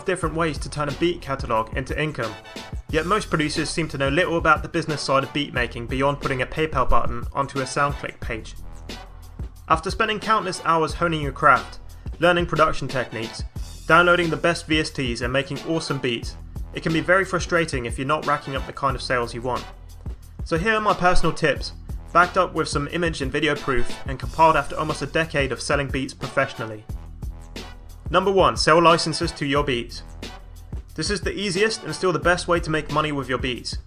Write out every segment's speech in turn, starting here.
different ways to turn a beat catalogue into income, yet most producers seem to know little about the business side of beat making beyond putting a PayPal button onto a SoundClick page. After spending countless hours honing your craft, learning production techniques, downloading the best VSTs and making awesome beats, it can be very frustrating if you're not racking up the kind of sales you want. So here are my personal tips, backed up with some image and video proof and compiled after almost a decade of selling beats professionally. Number 1. Sell licenses to your beats. This is the easiest and still the best way to make money with your beats.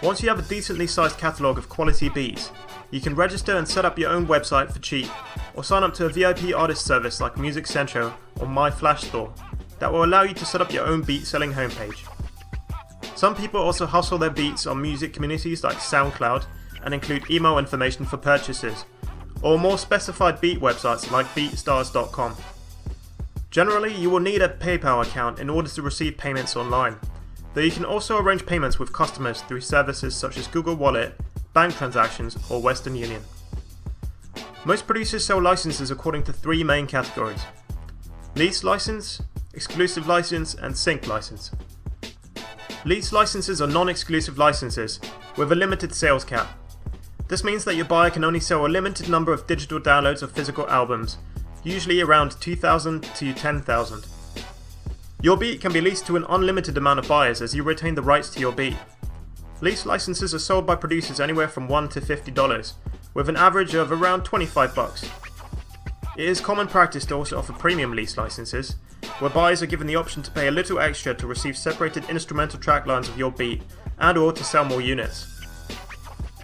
Once you have a decently sized catalogue of quality beats, you can register and set up your own website for cheap, or sign up to a VIP artist service like Music Central or My Flash Store that will allow you to set up your own beat selling homepage. Some people also hustle their beats on music communities like SoundCloud and include email information for purchases, or more specified beat websites like beatstars.com. Generally, you will need a PayPal account in order to receive payments online, though you can also arrange payments with customers through services such as Google Wallet, bank transactions, or Western Union. Most producers sell licenses according to 3 main categories: lease license, exclusive license, and sync license. Lease licenses are non-exclusive licenses with a limited sales cap. This means that your buyer can only sell a limited number of digital downloads of physical albums, usually around 2,000 to 10,000. Your beat can be leased to an unlimited amount of buyers as you retain the rights to your beat. Lease licenses are sold by producers anywhere from $1 to $50, with an average of around $25. It is common practice to also offer premium lease licenses, where buyers are given the option to pay a little extra to receive separated instrumental track lines of your beat and/or to sell more units.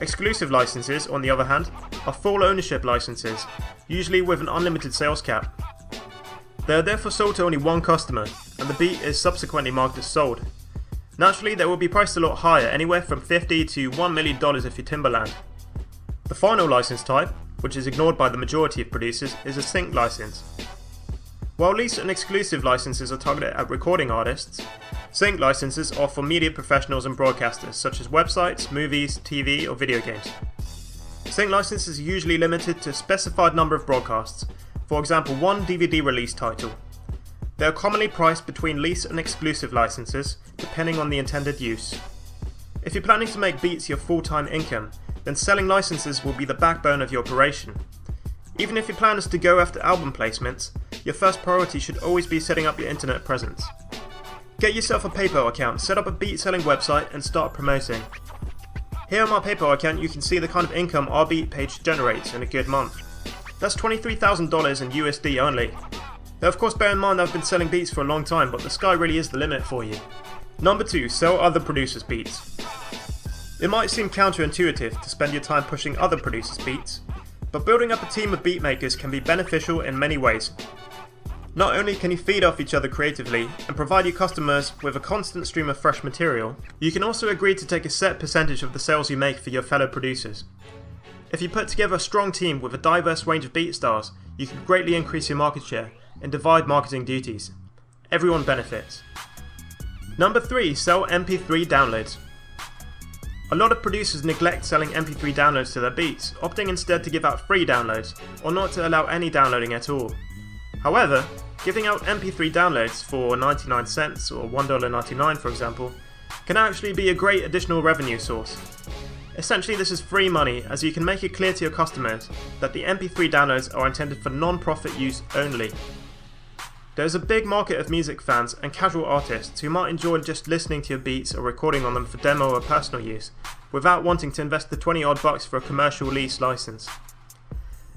Exclusive licenses, on the other hand, are full ownership licenses, usually with an unlimited sales cap. They are therefore sold to only one customer, and the beat is subsequently marked as sold. Naturally, they will be priced a lot higher, anywhere from $50 to $1 million if you're Timbaland. The final license type, which is ignored by the majority of producers, is a sync license. While lease and exclusive licenses are targeted at recording artists, sync licenses are for media professionals and broadcasters such as websites, movies, TV, or video games. Sync licenses are usually limited to a specified number of broadcasts, for example 1 DVD release title. They are commonly priced between lease and exclusive licenses, depending on the intended use. If you're planning to make beats your full-time income, then selling licenses will be the backbone of your operation. Even if your plan is to go after album placements, your first priority should always be setting up your internet presence. Get yourself a PayPal account, set up a beat selling website, and start promoting. Here on my PayPal account you can see the kind of income our beat page generates in a good month. That's $23,000 in USD only. Now of course bear in mind I've been selling beats for a long time, but the sky really is the limit for you. Number 2. Sell other producers' beats. It might seem counterintuitive to spend your time pushing other producers' beats, but building up a team of beat makers can be beneficial in many ways. Not only can you feed off each other creatively and provide your customers with a constant stream of fresh material, you can also agree to take a set percentage of the sales you make for your fellow producers. If you put together a strong team with a diverse range of beat stars, you can greatly increase your market share and divide marketing duties. Everyone benefits. Number 3. Sell MP3 downloads. A lot of producers neglect selling MP3 downloads to their beats, opting instead to give out free downloads, or not to allow any downloading at all. However, giving out MP3 downloads for 99 cents or $1.99 for example, can actually be a great additional revenue source. Essentially this is free money, as you can make it clear to your customers that the MP3 downloads are intended for non-profit use only. There is a big market of music fans and casual artists who might enjoy just listening to your beats or recording on them for demo or personal use, without wanting to invest the 20 odd bucks for a commercial lease license.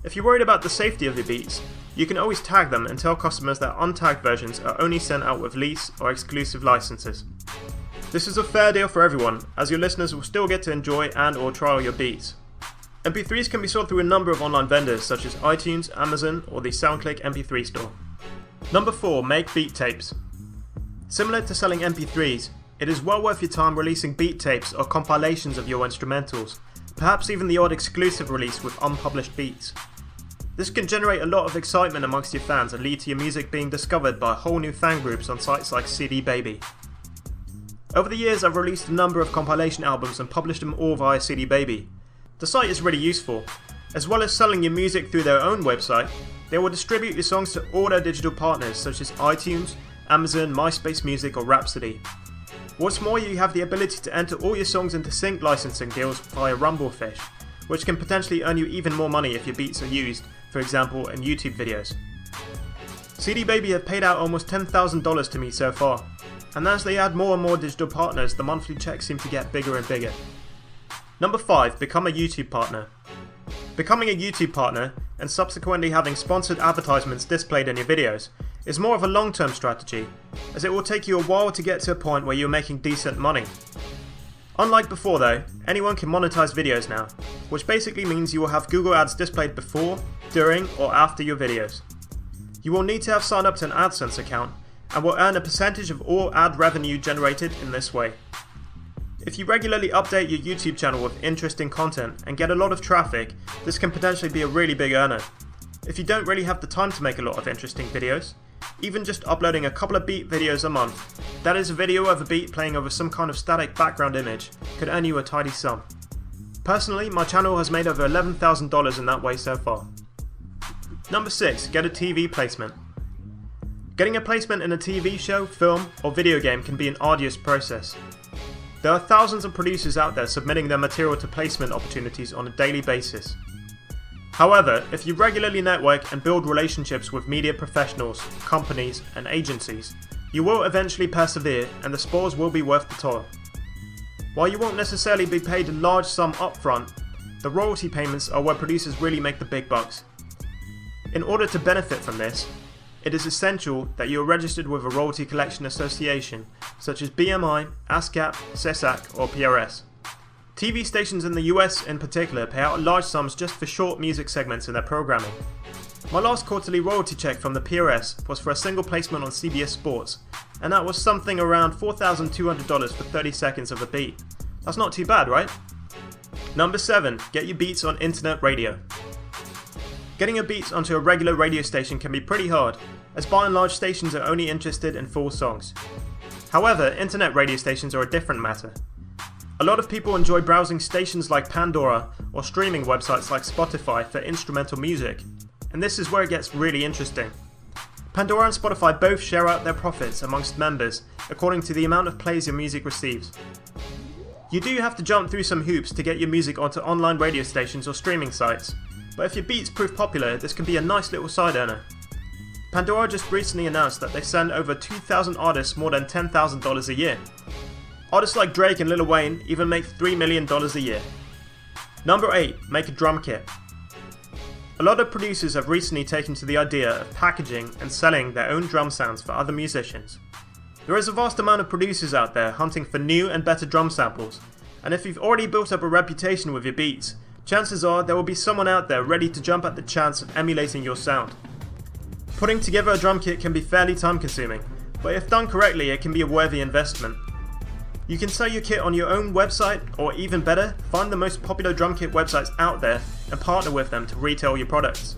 If you're worried about the safety of your beats, you can always tag them and tell customers that untagged versions are only sent out with lease or exclusive licenses. This is a fair deal for everyone, as your listeners will still get to enjoy and or trial your beats. MP3s can be sold through a number of online vendors such as iTunes, Amazon, or the SoundClick MP3 store. Number 4. Make beat tapes. Similar to selling MP3s, it is well worth your time releasing beat tapes or compilations of your instrumentals, perhaps even the odd exclusive release with unpublished beats. This can generate a lot of excitement amongst your fans and lead to your music being discovered by whole new fan groups on sites like CD Baby. Over the years I've released a number of compilation albums and published them all via CD Baby. The site is really useful. As well as selling your music through their own website, they will distribute your songs to all their digital partners such as iTunes, Amazon, MySpace Music or Rhapsody. What's more, you have the ability to enter all your songs into sync licensing deals via Rumblefish, which can potentially earn you even more money if your beats are used, for example in YouTube videos. CD Baby have paid out almost $10,000 to me so far, and as they add more and more digital partners, the monthly checks seem to get bigger and bigger. Number 5. Become a YouTube partner. Becoming a YouTube partner, and subsequently having sponsored advertisements displayed in your videos, is more of a long-term strategy, as it will take you a while to get to a point where you're making decent money. Unlike before though, anyone can monetize videos now, which basically means you will have Google ads displayed before, during or after your videos. You will need to have signed up to an AdSense account, and will earn a percentage of all ad revenue generated in this way. If you regularly update your YouTube channel with interesting content and get a lot of traffic, this can potentially be a really big earner. If you don't really have the time to make a lot of interesting videos, even just uploading a couple of beat videos a month, that is a video of a beat playing over some kind of static background image, could earn you a tidy sum. Personally, my channel has made over $11,000 in that way so far. Number 6. Get a TV placement. Getting a placement in a TV show, film, or video game can be an arduous process. There are thousands of producers out there submitting their material to placement opportunities on a daily basis. However, if you regularly network and build relationships with media professionals, companies, and agencies, you will eventually persevere and the spoils will be worth the toil. While you won't necessarily be paid a large sum upfront, the royalty payments are where producers really make the big bucks. In order to benefit from this, it is essential that you are registered with a royalty collection association such as BMI, ASCAP, SESAC or PRS. TV stations in the US in particular pay out large sums just for short music segments in their programming. My last quarterly royalty check from the PRS was for a single placement on CBS Sports, and that was something around $4,200 for 30 seconds of a beat. That's not too bad, right? Number 7. Get your beats on internet radio. Getting your beats onto a regular radio station can be pretty hard, as by and large stations are only interested in full songs. However, internet radio stations are a different matter. A lot of people enjoy browsing stations like Pandora or streaming websites like Spotify for instrumental music, and this is where it gets really interesting. Pandora and Spotify both share out their profits amongst members according to the amount of plays your music receives. You do have to jump through some hoops to get your music onto online radio stations or streaming sites, but if your beats prove popular, this can be a nice little side earner. Pandora just recently announced that they send over 2,000 artists more than $10,000 a year. Artists like Drake and Lil Wayne even make $3 million a year. Number 8. Make a drum kit. A lot of producers have recently taken to the idea of packaging and selling their own drum sounds for other musicians. There is a vast amount of producers out there hunting for new and better drum samples, and if you've already built up a reputation with your beats, chances are there will be someone out there ready to jump at the chance of emulating your sound. Putting together a drum kit can be fairly time consuming, but if done correctly it can be a worthy investment. You can sell your kit on your own website, or even better, find the most popular drum kit websites out there and partner with them to retail your products.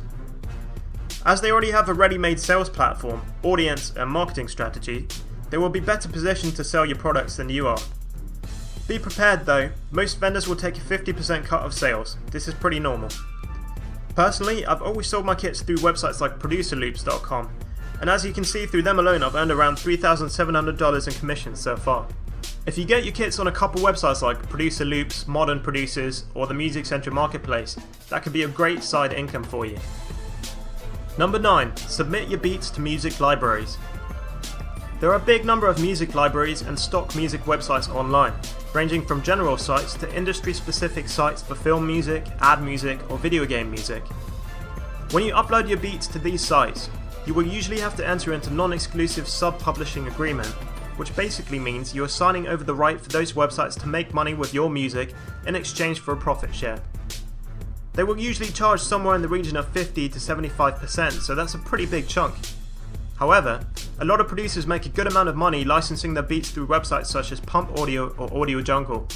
As they already have a ready-made sales platform, audience and marketing strategy, they will be better positioned to sell your products than you are. Be prepared though, most vendors will take a 50% cut of sales. This is pretty normal. Personally, I've always sold my kits through websites like producerloops.com, and as you can see, through them alone I've earned around $3,700 in commissions so far. If you get your kits on a couple websites like Producer Loops, Modern Producers, or the Music Central Marketplace, that could be a great side income for you. Number 9. Submit your beats to music libraries. There are a big number of music libraries and stock music websites online, ranging from general sites to industry-specific sites for film music, ad music, or video game music. When you upload your beats to these sites, you will usually have to enter into non-exclusive sub-publishing agreement, which basically means you are signing over the right for those websites to make money with your music in exchange for a profit share. They will usually charge somewhere in the region of 50 to 75%, so that's a pretty big chunk. However, a lot of producers make a good amount of money licensing their beats through websites such as Pump Audio or Audio Jungle.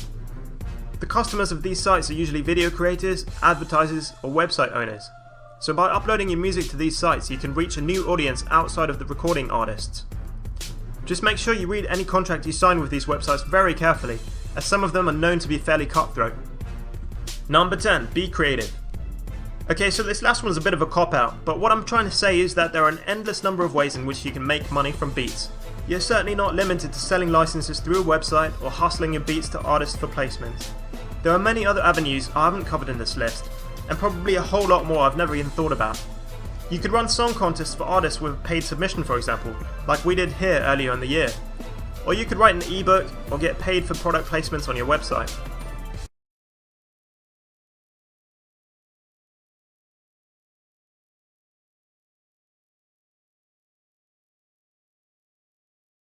The customers of these sites are usually video creators, advertisers, or website owners. So by uploading your music to these sites, you can reach a new audience outside of the recording artists. Just make sure you read any contract you sign with these websites very carefully, as some of them are known to be fairly cutthroat. Number 10. Be creative. Okay, so this last one's a bit of a cop-out, but what I'm trying to say is that there are an endless number of ways in which you can make money from beats, You're certainly not limited to selling licenses through a website or hustling your beats to artists for placements. There are many other avenues I haven't covered in this list, and probably a whole lot more I've never even thought about. You could run song contests for artists with a paid submission, for example, like we did here earlier in the year. Or you could write an ebook or get paid for product placements on your website.